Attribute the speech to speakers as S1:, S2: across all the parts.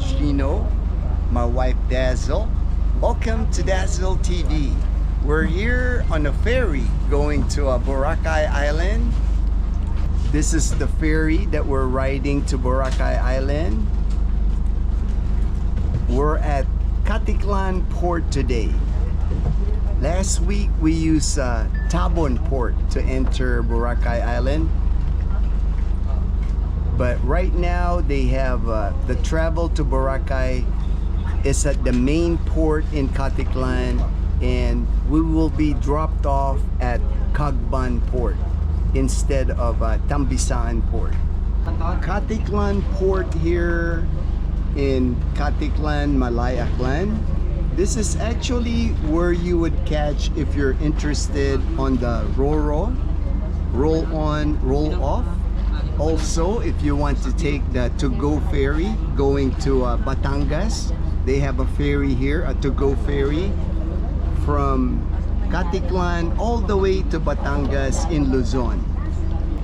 S1: Gino, my wife Dazzle. Welcome to Dazzle TV. We're here on a ferry going to Boracay Island. This is the ferry that we're riding to Boracay Island. We're at Kagban port today. Last week we used Tabon port to enter Boracay Island. But right now they have the travel to Boracay is at the main port in Kagban, and we will be dropped off at Kagban port instead of Tambisaan port. Kagban port here in Kagban, Malay Aklan. This is actually where you would catch if you're interested on the roll on, roll off. Also, if you want to take the to-go ferry going to Batangas, they have a ferry here, a to-go ferry from Kagban all the way to Batangas in Luzon.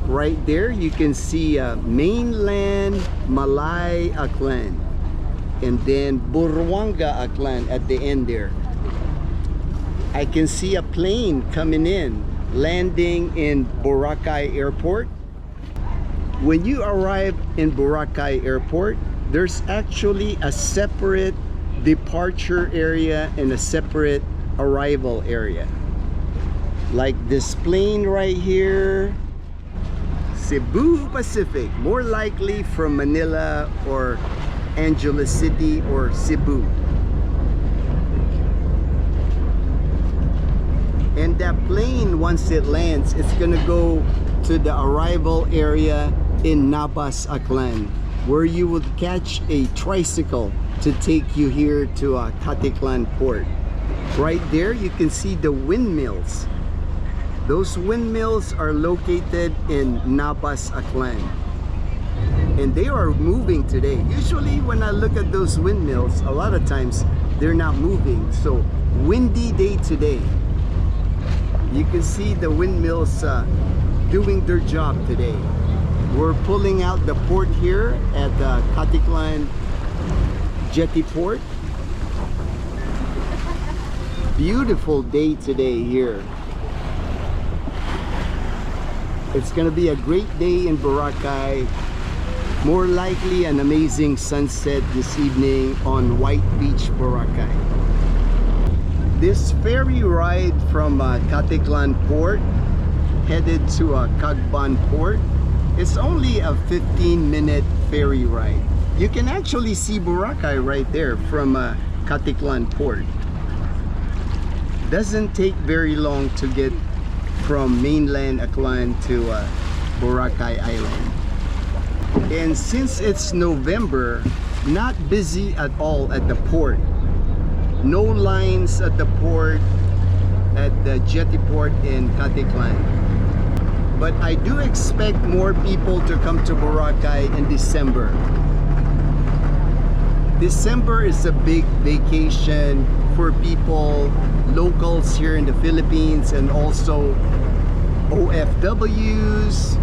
S1: Right there, you can see mainland Malay Aklan, and then Buruanga Aklan at the end there. I can see a plane coming in, landing in Boracay Airport. When you arrive in Boracay Airport, there's actually a separate departure area and a separate arrival area. Like this plane right here, Cebu Pacific, more likely from Manila or Angeles City or Cebu. And that plane, once it lands, it's gonna go to the arrival area in Nabas Aklan, where you would catch a tricycle to take you here to Kagban port. Right there you can see the windmills. Those windmills are located in Nabas Aklan, and they are moving today. Usually when I look at those windmills, a lot of times they're not moving. So windy day today. You can see the windmills doing their job today. We're pulling out the port here at the Kagban Jetty Port. Beautiful day today here. It's gonna be a great day in Boracay. More likely an amazing sunset this evening on White Beach, Boracay. This ferry ride from Kagban port headed to Kagban port, it's only a 15-minute ferry ride. You can actually see Boracay right there from Kagban port. Doesn't take very long to get from mainland Aklan to Boracay Island. And since it's November, not busy at all at the port. No lines at the port, at the jetty port in Kagban. But I do expect more people to come to Boracay in December. December is a big vacation for people, locals here in the Philippines, and also OFWs,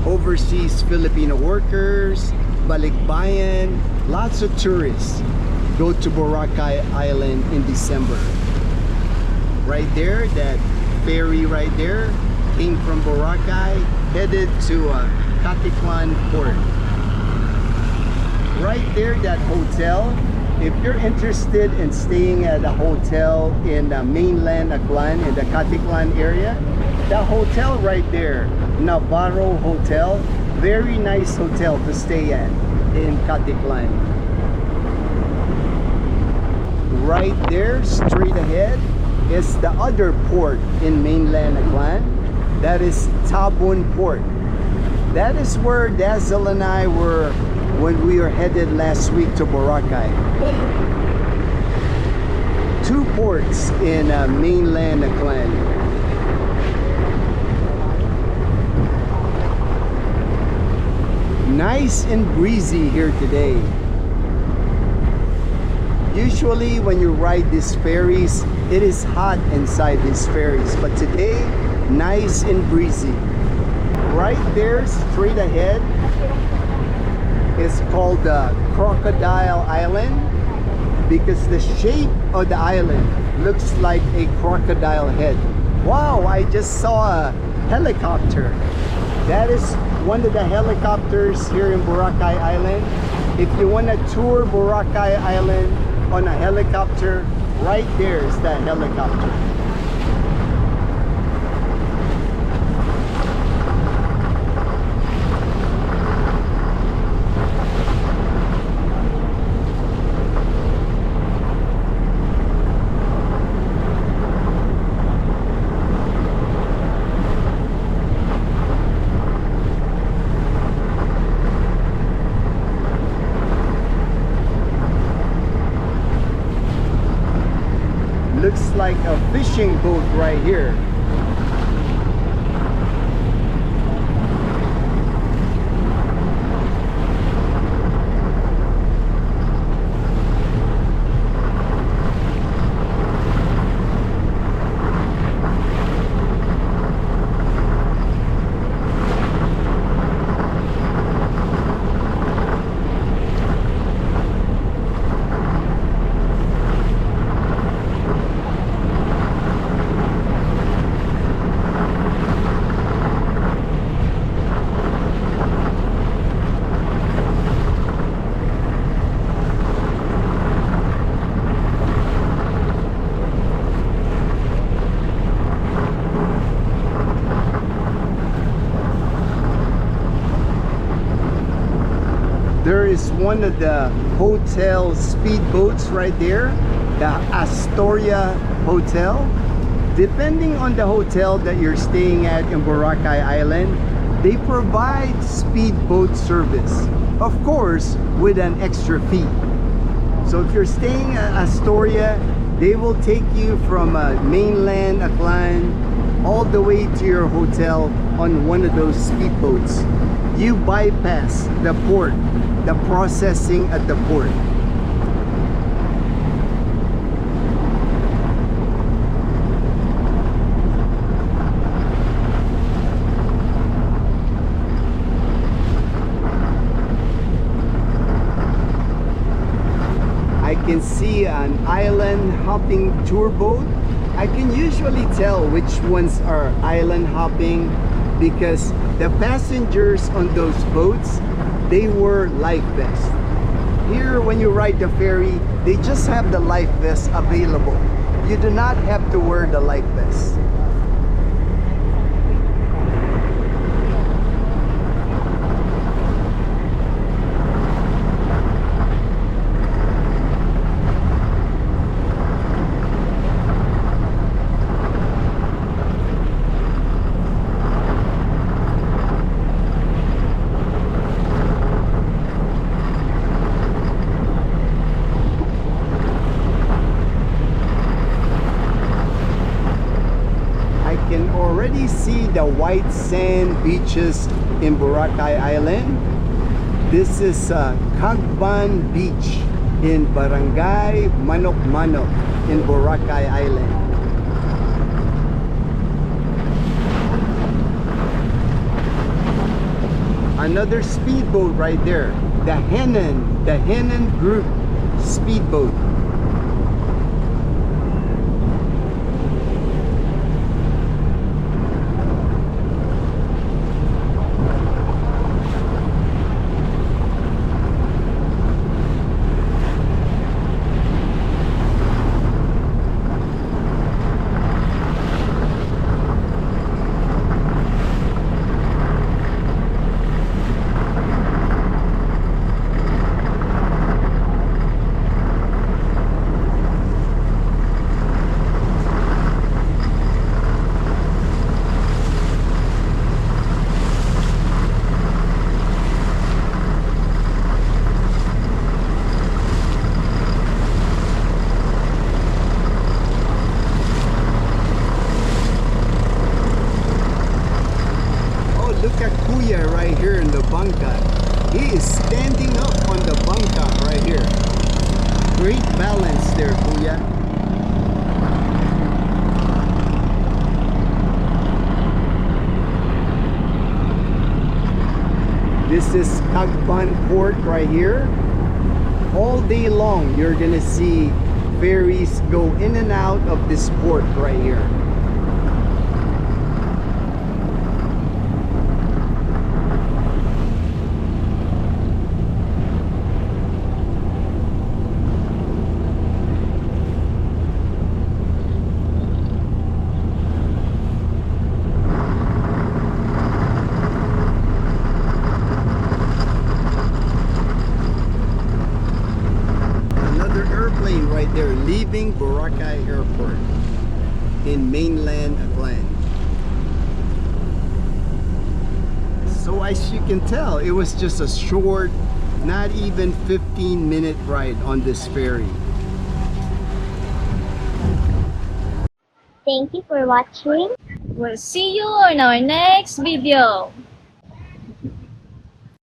S1: overseas Filipino workers, balikbayan, lots of tourists go to Boracay Island in December. Right there, that ferry right there came from Boracay, headed to Kagban port. Right there, that hotel, if you're interested in staying at a hotel in mainland Aklan, in the Kagban area, the hotel right there, Navarro Hotel, very nice hotel to stay at in Kagban. Right there, straight ahead, is the other port in mainland Aklan. That is Tabon port. That is where Dazzle and I were when we were headed last week to Boracay. Two ports in mainland Aklan. Nice and breezy here today. Usually when you ride these ferries, it is hot inside these ferries, but today, nice and breezy. Right there, straight ahead, is called Crocodile Island because the shape of the island looks like a crocodile head. Wow, I just saw a helicopter. That is one of the helicopters here in Boracay Island. If you want to tour Boracay Island on a helicopter, right there is that helicopter. Looks like a fishing boat right here. There is one of the hotel speedboats right there, the Astoria Hotel. Depending on the hotel that you're staying at in Boracay Island, they provide speedboat service, of course with an extra fee. So if you're staying at Astoria, they will take you from mainland Aklan all the way to your hotel on one of those speedboats. You bypass the port, the processing at the port. I can see an island hopping tour boat. I can usually tell which ones are island hopping because the passengers on those boats, they wear life vests. Here when you ride the ferry, they just have the life vest available. You do not have to wear the life vest. Already see the white sand beaches in Boracay Island. This is Kagban Beach in Barangay Manok Manok in Boracay Island. Another speedboat right there, the Henan Group speedboat. Right here in the bangka. He is standing up on the bangka right here. Great balance there, Kuya. This is Kagban port right here. All day long, you're gonna see ferries go in and out of this port right here. Airplane right there leaving Boracay Airport in mainland Kagban. So as you can tell, it was just a short, not even 15-minute ride on this ferry.
S2: Thank you for watching.
S3: We'll see you on our next video.